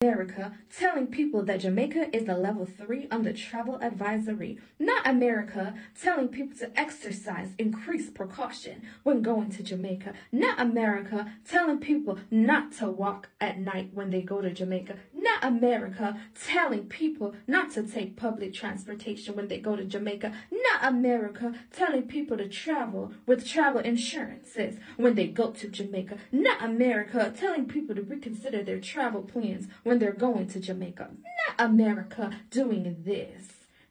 America telling people that Jamaica is a level 3 on the travel advisory. Not America telling people to exercise increased precaution when going to Jamaica. Not America telling people not to walk at night when they go to Jamaica. Not America telling people not to take public transportation when they go to Jamaica. Not America telling people to travel with travel insurances when they go to Jamaica. Not America telling people to reconsider their travel plans when they're going to Jamaica. Not America doing this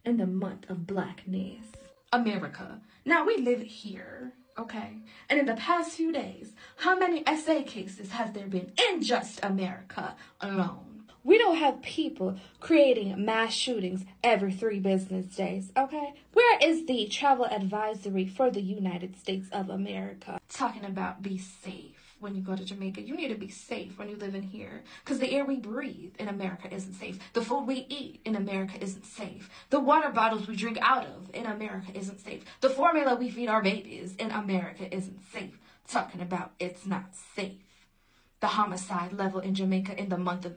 in the month of Blackness. America. Now we live here, okay? And in the past few days, how many SA cases has there been in just America alone? We don't have people creating mass shootings every 3 business days, okay? Where is the travel advisory for the United States of America? Talking about be safe when you go to Jamaica. You need to be safe when you live in here, because the air we breathe in America isn't safe. The food we eat in America isn't safe. The water bottles we drink out of in America isn't safe. The formula we feed our babies in America isn't safe. Talking about it's not safe. The homicide level in Jamaica in the month of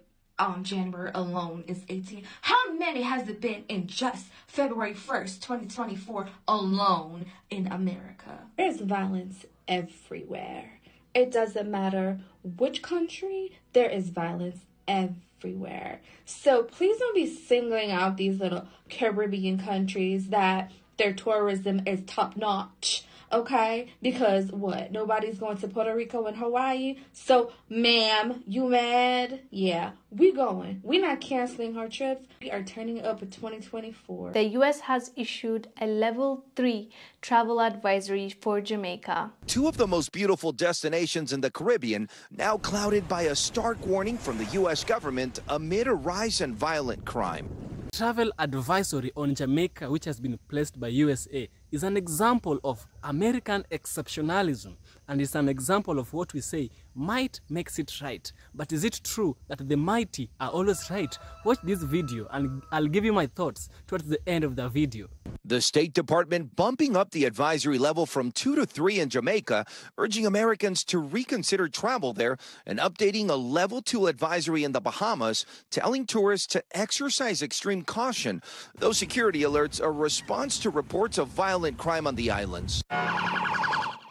January alone is 18. How many has it been in just February 1st, 2024 alone in America? There's violence everywhere. It doesn't matter which country, there is violence everywhere. So please don't be singling out these little Caribbean countries that their tourism is top notch. Okay, because what? Nobody's going to Puerto Rico and Hawaii. So, ma'am, you mad? Yeah, we going. We're not canceling our trips. We are turning up in 2024. The U.S. has issued a level 3 travel advisory for Jamaica. 2 of the most beautiful destinations in the Caribbean now clouded by a stark warning from the U.S. government amid a rise in violent crime. Travel advisory on Jamaica, which has been placed by USA, is an example of American exceptionalism, and it's an example of what we say might makes it right. But is it true that the mighty are always right? Watch this video and I'll give you my thoughts towards the end of the video. The State Department bumping up the advisory level from 2 to 3 in Jamaica, urging Americans to reconsider travel there, and updating a level 2 advisory in the Bahamas, telling tourists to exercise extreme caution. Those security alerts are a response to reports of violent crime on the islands.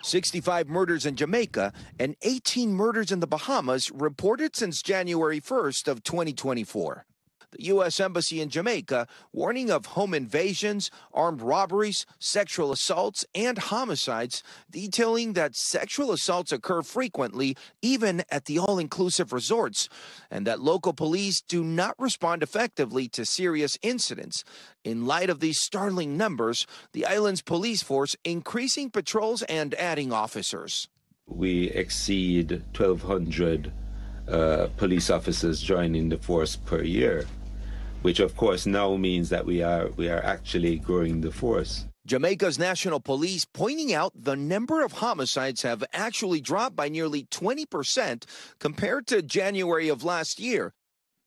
65 murders in Jamaica and 18 murders in the Bahamas reported since January 1st of 2024. The U.S. Embassy in Jamaica warning of home invasions, armed robberies, sexual assaults, and homicides, detailing that sexual assaults occur frequently, even at the all-inclusive resorts, and that local police do not respond effectively to serious incidents. In light of these startling numbers, the island's police force increasing patrols and adding officers. We exceed 1,200 police officers joining the force per year, which of course now means that we are actually growing the force. Jamaica's National Police pointing out the number of homicides have actually dropped by nearly 20% compared to January of last year.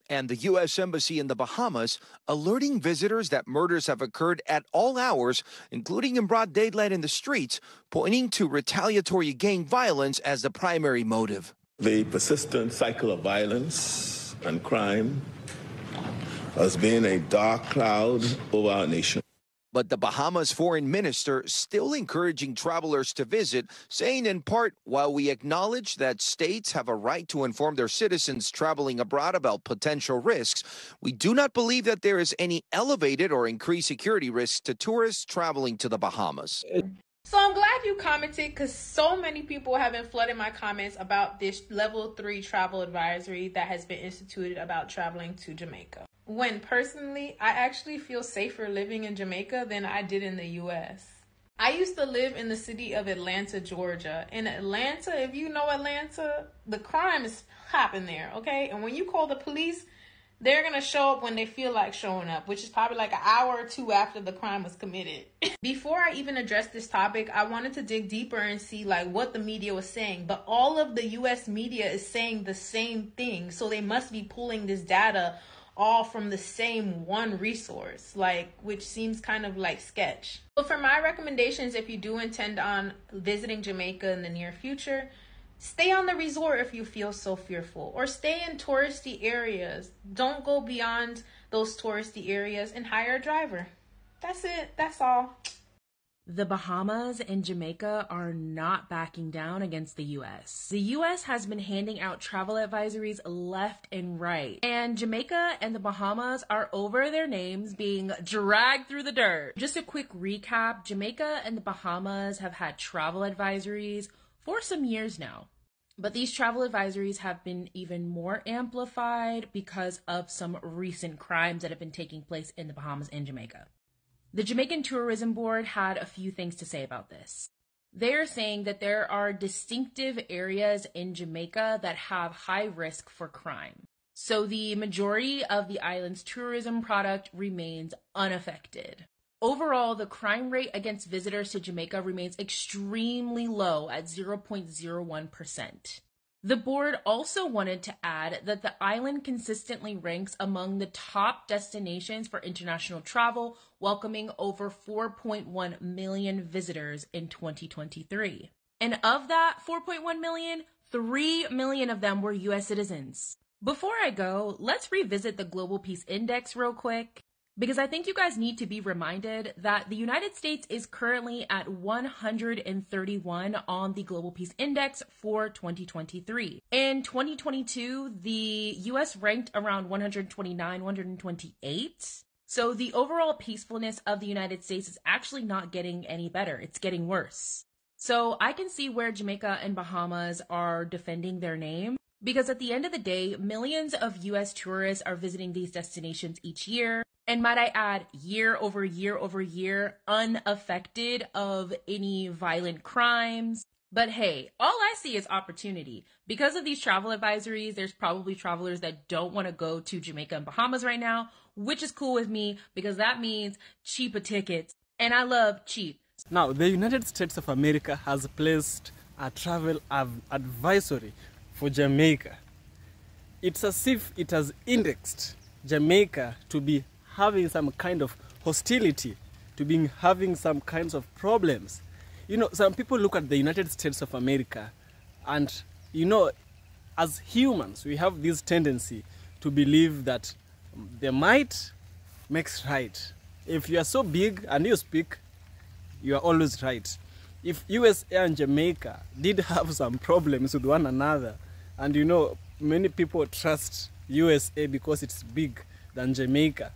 And the U.S. Embassy in the Bahamas alerting visitors that murders have occurred at all hours, including in broad daylight in the streets, pointing to retaliatory gang violence as the primary motive. The persistent cycle of violence and crime has been a dark cloud over our nation. But the Bahamas foreign minister still encouraging travelers to visit, saying in part, while we acknowledge that states have a right to inform their citizens traveling abroad about potential risks, we do not believe that there is any elevated or increased security risks to tourists traveling to the Bahamas. So I'm glad you commented, because so many people have been flooding my comments about this level 3 travel advisory that has been instituted about traveling to Jamaica. When personally, I actually feel safer living in Jamaica than I did in the US. I used to live in the city of Atlanta, Georgia. In Atlanta, if you know Atlanta, the crime is happening there, okay? And when you call the police, they're going to show up when they feel like showing up, which is probably like an hour or 2 after the crime was committed. Before I even addressed this topic, I wanted to dig deeper and see like what the media was saying. But all of the US media is saying the same thing. So they must be pulling this data all from the same one resource, which seems kind of like sketch. But for my recommendations, if you do intend on visiting Jamaica in the near future, Stay on the resort if you feel so fearful, or stay in touristy areas. Don't go beyond those touristy areas and hire a driver. That's it. That's all. The Bahamas and Jamaica are not backing down against the U.S. The U.S. has been handing out travel advisories left and right, and Jamaica and the Bahamas are over their names being dragged through the dirt. Just a quick recap, Jamaica and the Bahamas have had travel advisories for some years now. But these travel advisories have been even more amplified because of some recent crimes that have been taking place in the Bahamas and Jamaica. The Jamaican Tourism Board had a few things to say about this. They're saying that there are distinctive areas in Jamaica that have high risk for crime. So the majority of the island's tourism product remains unaffected. Overall, the crime rate against visitors to Jamaica remains extremely low at 0.01%. The board also wanted to add that the island consistently ranks among the top destinations for international travel, welcoming over 4.1 million visitors in 2023. And of that 4.1 million, 3 million of them were U.S. citizens. Before I go, let's revisit the Global Peace Index real quick, because I think you guys need to be reminded that the United States is currently at 131 on the Global Peace Index for 2023. In 2022, the US ranked around 129, 128. So the overall peacefulness of the United States is actually not getting any better. It's getting worse. So I can see where Jamaica and Bahamas are defending their name, because at the end of the day, millions of US tourists are visiting these destinations each year. And might I add, year over year over year, unaffected of any violent crimes. But hey, all I see is opportunity. Because of these travel advisories, there's probably travelers that don't want to go to Jamaica and Bahamas right now, which is cool with me because that means cheaper tickets. And I love cheap. Now, the United States of America has placed a travel advisory for Jamaica. It's as if it has indexed Jamaica to be having some kind of hostility, to being having some kinds of problems. You know, some people look at the United States of America and, you know, as humans, we have this tendency to believe that the might makes right. If you are so big and you speak, you are always right. If USA and Jamaica did have some problems with one another, and you know, many people trust USA because it's big than Jamaica,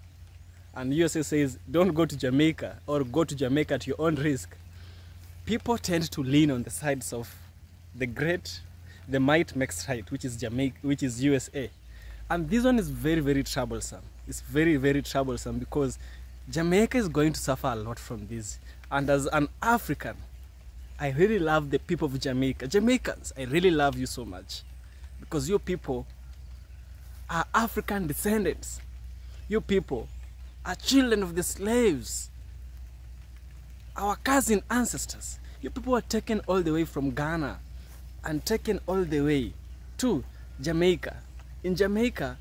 and USA says, don't go to Jamaica or go to Jamaica at your own risk, people tend to lean on the sides of the might makes right, which is Jamaica, which is USA. And this one is very, very troublesome. It's very, very troublesome because Jamaica is going to suffer a lot from this. And as an African, I really love the people of Jamaica. Jamaicans, I really love you so much because you people are African descendants. You people are children of the slaves, our cousin ancestors. You people were taken all the way from Ghana and taken all the way to Jamaica. In Jamaica,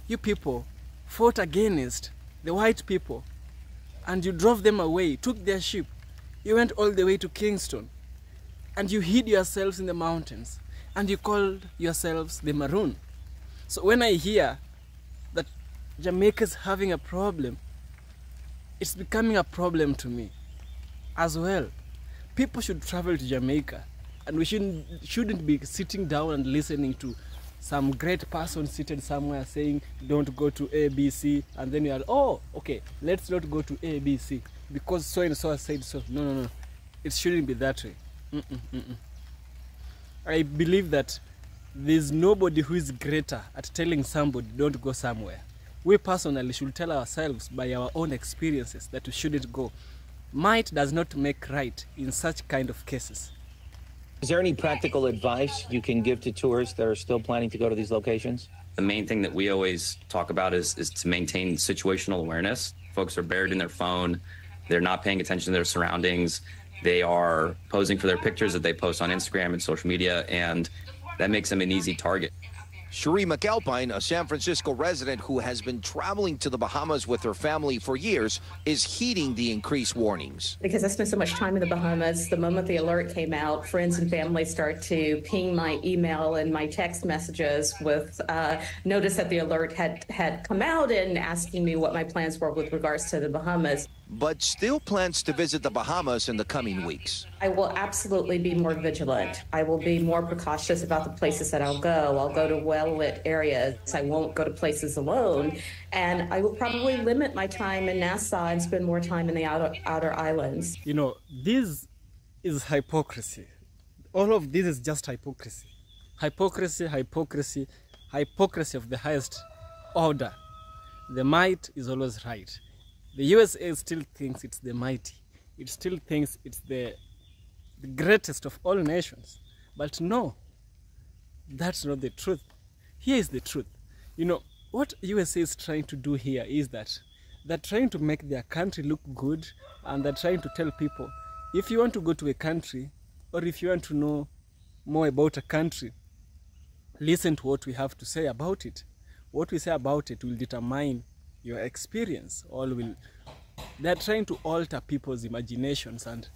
you people fought against the white people and you drove them away, took their ship. You went all the way to Kingston and you hid yourselves in the mountains and you called yourselves the Maroon. So when I hear that Jamaica's having a problem, it's becoming a problem to me as well. People should travel to Jamaica and we shouldn't be sitting down and listening to some great person seated somewhere saying don't go to ABC, and then you are, oh, okay, let's not go to ABC because so and so said so. No. It shouldn't be that way. I believe that there's nobody who is greater at telling somebody don't go somewhere. We personally should tell ourselves by our own experiences that we shouldn't go. Might does not make right in such kind of cases. Is there any practical advice you can give to tourists that are still planning to go to these locations? The main thing that we always talk about is to maintain situational awareness. Folks are buried in their phone. They're not paying attention to their surroundings. They are posing for their pictures that they post on Instagram and social media, and that makes them an easy target. Cherie McAlpine, a San Francisco resident who has been traveling to the Bahamas with her family for years, is heeding the increased warnings. Because I spent so much time in the Bahamas, the moment the alert came out, friends and family start to ping my email and my text messages with notice that the alert had come out and asking me what my plans were with regards to the Bahamas. But still plans to visit the Bahamas in the coming weeks. I will absolutely be more vigilant. I will be more precautious about the places that I'll go. I'll go to well-lit areas. I won't go to places alone. And I will probably limit my time in Nassau and spend more time in the outer islands. You know, this is hypocrisy. All of this is just hypocrisy. Hypocrisy, hypocrisy, hypocrisy of the highest order. The might is always right. The USA still thinks it's the mighty. It still thinks it's the greatest of all nations. But no, that's not the truth. Here is the truth. You know, what USA is trying to do here is that they're trying to make their country look good, and they're trying to tell people, if you want to go to a country, or if you want to know more about a country, listen to what we have to say about it. What we say about it will determine your experience. They're trying to alter people's imaginations, and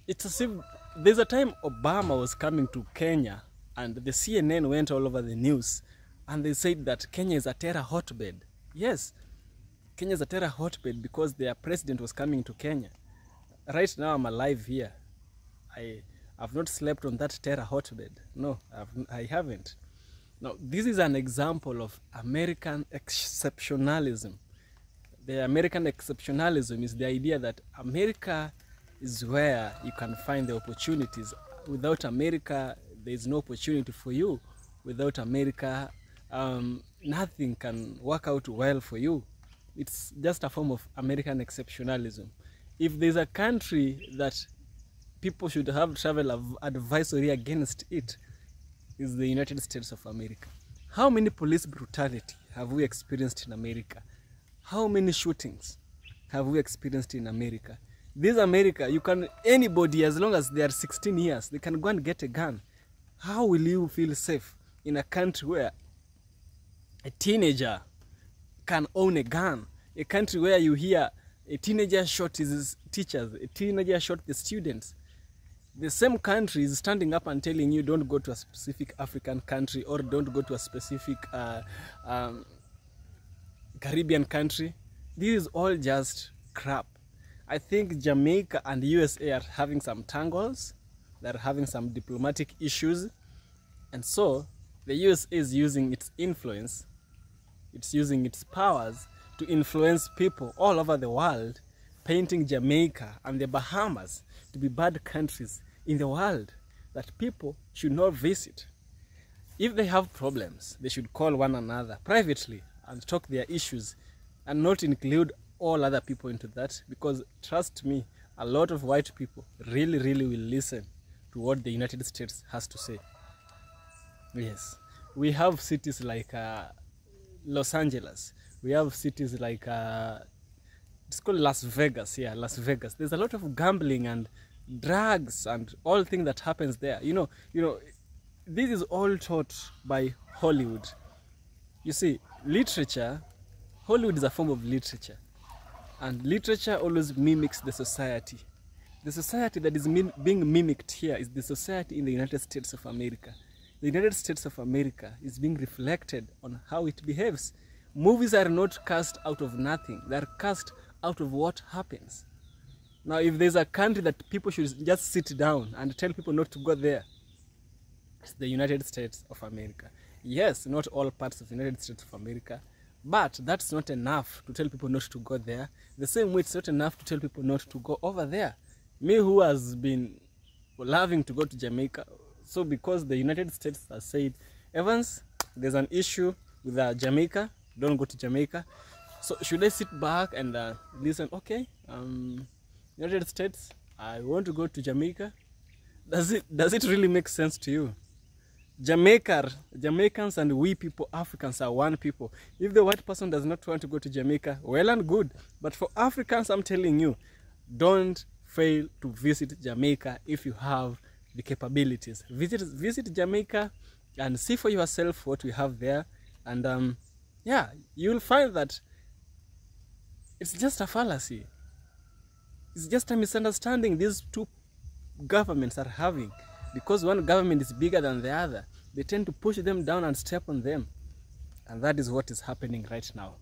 it's as if there's a time Obama was coming to Kenya and the CNN went all over the news and they said that Kenya is a terror hotbed. Yes, Kenya is a terror hotbed because their president was coming to Kenya. Right now I'm alive here. I've not slept on that terror hotbed. No, I haven't. Now, this is an example of American exceptionalism. The American exceptionalism is the idea that America is where you can find the opportunities. Without America, there is no opportunity for you. Without America, nothing can work out well for you. It's just a form of American exceptionalism. If there's a country that people should have travel advisory against, it is the United States of America. How many police brutality have we experienced in America? How many shootings have we experienced in America? This America, anybody, as long as they are 16 years, they can go and get a gun. How will you feel safe in a country where a teenager can own a gun? A country where you hear a teenager shot his teachers, a teenager shot the students. The same country is standing up and telling you don't go to a specific African country or don't go to a specific Caribbean country. This is all just crap. I think Jamaica and the USA are having some tangles. They're having some diplomatic issues. And so the USA is using its influence, it's using its powers to influence people all over the world, painting Jamaica and the Bahamas to be bad countries in the world that people should not visit. If they have problems, they should call one another privately and talk their issues and not include all other people into that, because trust me, a lot of white people really will listen to what the United States has to say. Yes, we have cities like Los Angeles. We have cities like it's called Las Vegas. Yeah, Las Vegas. There's a lot of gambling and drugs and all things that happens there. You know, this is all taught by Hollywood. You see, literature, Hollywood is a form of literature, and literature always mimics the society. The society that is being mimicked here is the society in the United States of America. The United States of America is being reflected on how it behaves. Movies are not cast out of nothing. They are cast out of what happens. Now, if there's a country that people should just sit down and tell people not to go there, it's the United States of America. Yes, not all parts of the United States of America, but that's not enough to tell people not to go there. The same way it's not enough to tell people not to go over there. Me, who has been loving to go to Jamaica, so because the United States has said, Evans, there's an issue with Jamaica, don't go to Jamaica. So should I sit back and listen, okay, United States, I want to go to Jamaica. Does it really make sense to you? Jamaicans and we people, Africans, are one people. If the white person does not want to go to Jamaica, well and good. But for Africans, I'm telling you, don't fail to visit Jamaica if you have the capabilities. Visit Jamaica and see for yourself what we have there. And yeah, you'll find that it's just a fallacy. It's just a misunderstanding these two governments are having, because one government is bigger than the other. They tend to push them down and step on them, and that is what is happening right now.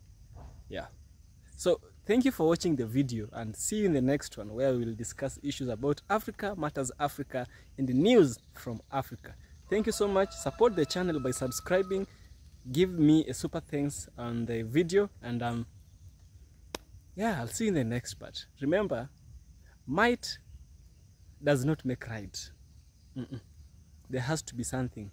Yeah, so thank you for watching the video, and see you in the next one, where we will discuss issues about Africa, matters Africa, and the news from Africa. Thank you so much. Support the channel by subscribing, give me a super thanks on the video, and yeah, I'll see you in the next part. Remember, might does not make right. There has to be something